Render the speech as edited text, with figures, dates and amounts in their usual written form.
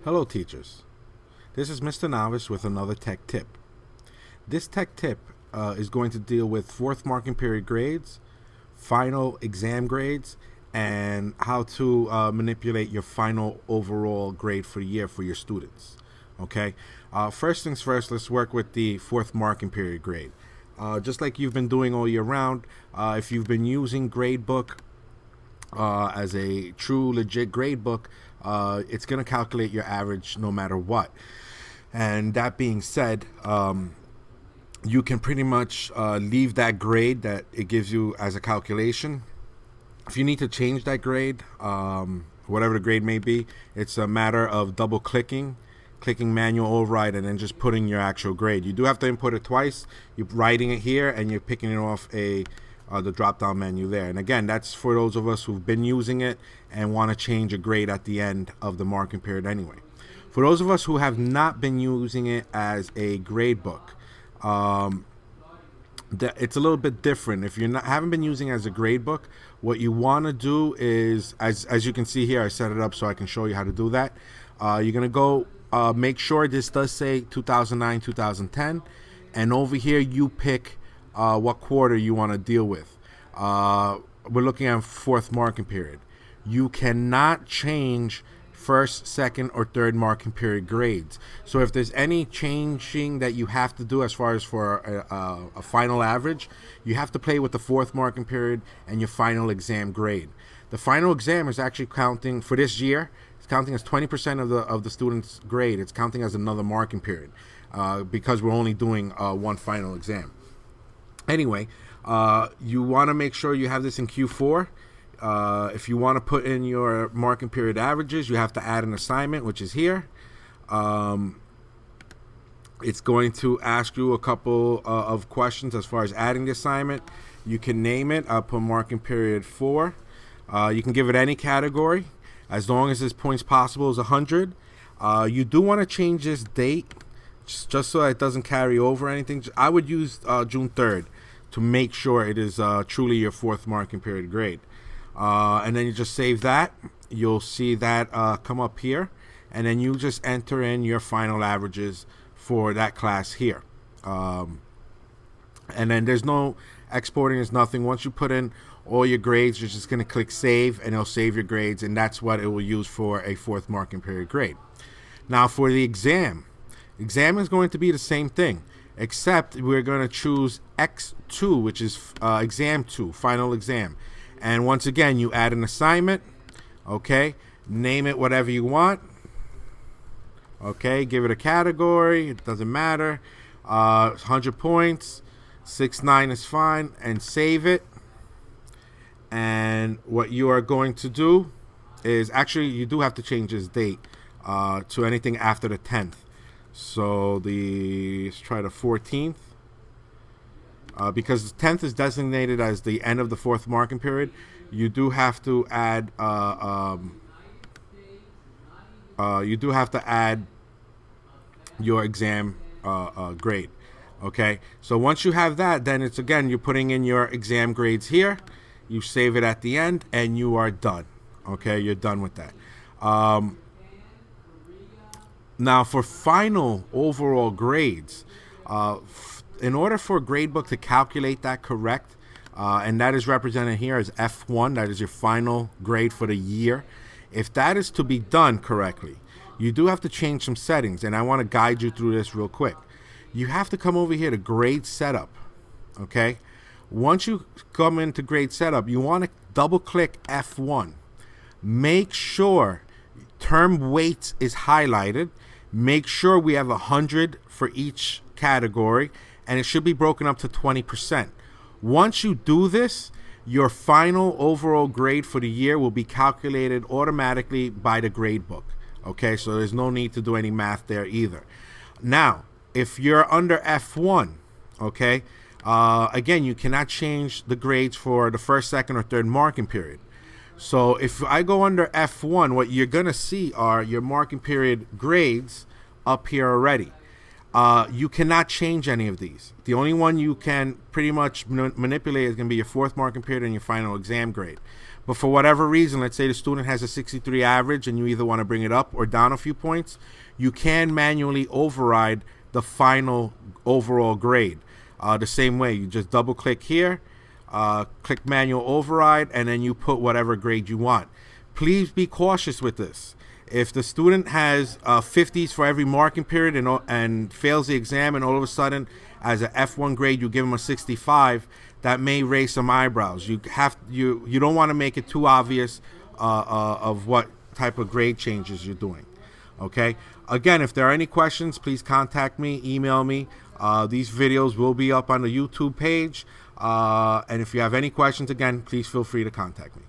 Hello teachers, this is Mr. Novice with another tech tip. This tech tip is going to deal with fourth marking period grades, final exam grades, and how to manipulate your final overall grade for the year for your students. Okay, first things first, let's work with the fourth marking period grade. Just like you've been doing all year round, if you've been using Gradebook as a true legit grade book, it's going to calculate your average no matter what. And that being said, you can pretty much leave that grade that it gives you as a calculation. If you need to change that grade, whatever the grade may be, it's a matter of double clicking manual override, and then just putting your actual grade. You do have to input it twice. You're writing it here and you're picking it off the drop down menu there. And again, that's for those of us who've been using it and want to change a grade at the end of the marking period anyway. For those of us who have not been using it as a grade book, it's a little bit different. If you haven't been using it as a grade book, what you want to do is, as you can see here, I set it up so I can show you how to do that. You're going to go make sure this does say 2009, 2010, and over here you pick what quarter you want to deal with. We're looking at fourth marking period. You cannot change first, second, or third marking period grades. So if there's any changing that you have to do as far as for a final average, you have to play with the fourth marking period and your final exam grade. The final exam is actually counting for this year. It's counting as 20% of the student's grade. It's counting as another marking period because we're only doing one final exam. Anyway, you want to make sure you have this in Q4. If you want to put in your marking period averages, you have to add an assignment, which is here. It's going to ask you a couple of questions as far as adding the assignment. You can name it. I'll put marking period 4. You can give it any category, as long as this points possible is 100. You do want to change this date, just so it doesn't carry over anything. I would use June 3rd to make sure it is truly your fourth marking period grade. And then you just save that. You'll see that come up here, and then you just enter in your final averages for that class here. And then there's no exporting, there's nothing. Once you put in all your grades, you're just going to click save, and it'll save your grades, and that's what it will use for a fourth marking period grade. Now for the exam is going to be the same thing, except we're going to choose X2, which is exam 2, final exam. And once again, you add an assignment, okay, name it whatever you want, okay, give it a category, it doesn't matter, 100 points, 6-9 is fine, and save it. And what you are going to do is, actually you do have to change this date to anything after the 10th. So let's try the 14th. Because the 10th is designated as the end of the fourth marking period, you do have to add your exam grade. Okay, so once you have that, then it's again, you're putting in your exam grades here, you save it at the end, and you are done. Okay, you're done with that. Now for final overall grades, in order for a gradebook to calculate that correct, and that is represented here as F1, that is your final grade for the year. If that is to be done correctly, you do have to change some settings, and I want to guide you through this real quick. You have to come over here to grade setup, okay? Once you come into grade setup, you want to double click F1. Make sure term weights is highlighted. Make sure we have 100 for each category, and it should be broken up to 20%. Once you do this, your final overall grade for the year will be calculated automatically by the gradebook. Okay, so there's no need to do any math there either. Now, if you're under F1, okay, again, you cannot change the grades for the first, second, or third marking period. So if I go under F1, what you're going to see are your marking period grades up here already. You cannot change any of these. The only one you can pretty much manipulate is going to be your fourth marking period and your final exam grade. But for whatever reason, let's say the student has a 63 average and you either want to bring it up or down a few points, you can manually override the final overall grade. The same way, you just double click here, click manual override, and then you put whatever grade you want. Please be cautious with this. If the student has 50s for every marking period and fails the exam, and all of a sudden as an F1 grade you give them a 65, that may raise some eyebrows. You don't want to make it too obvious of what type of grade changes you're doing. Okay. Again, if there are any questions, please contact me, email me. These videos will be up on the YouTube page. And if you have any questions, again, please feel free to contact me.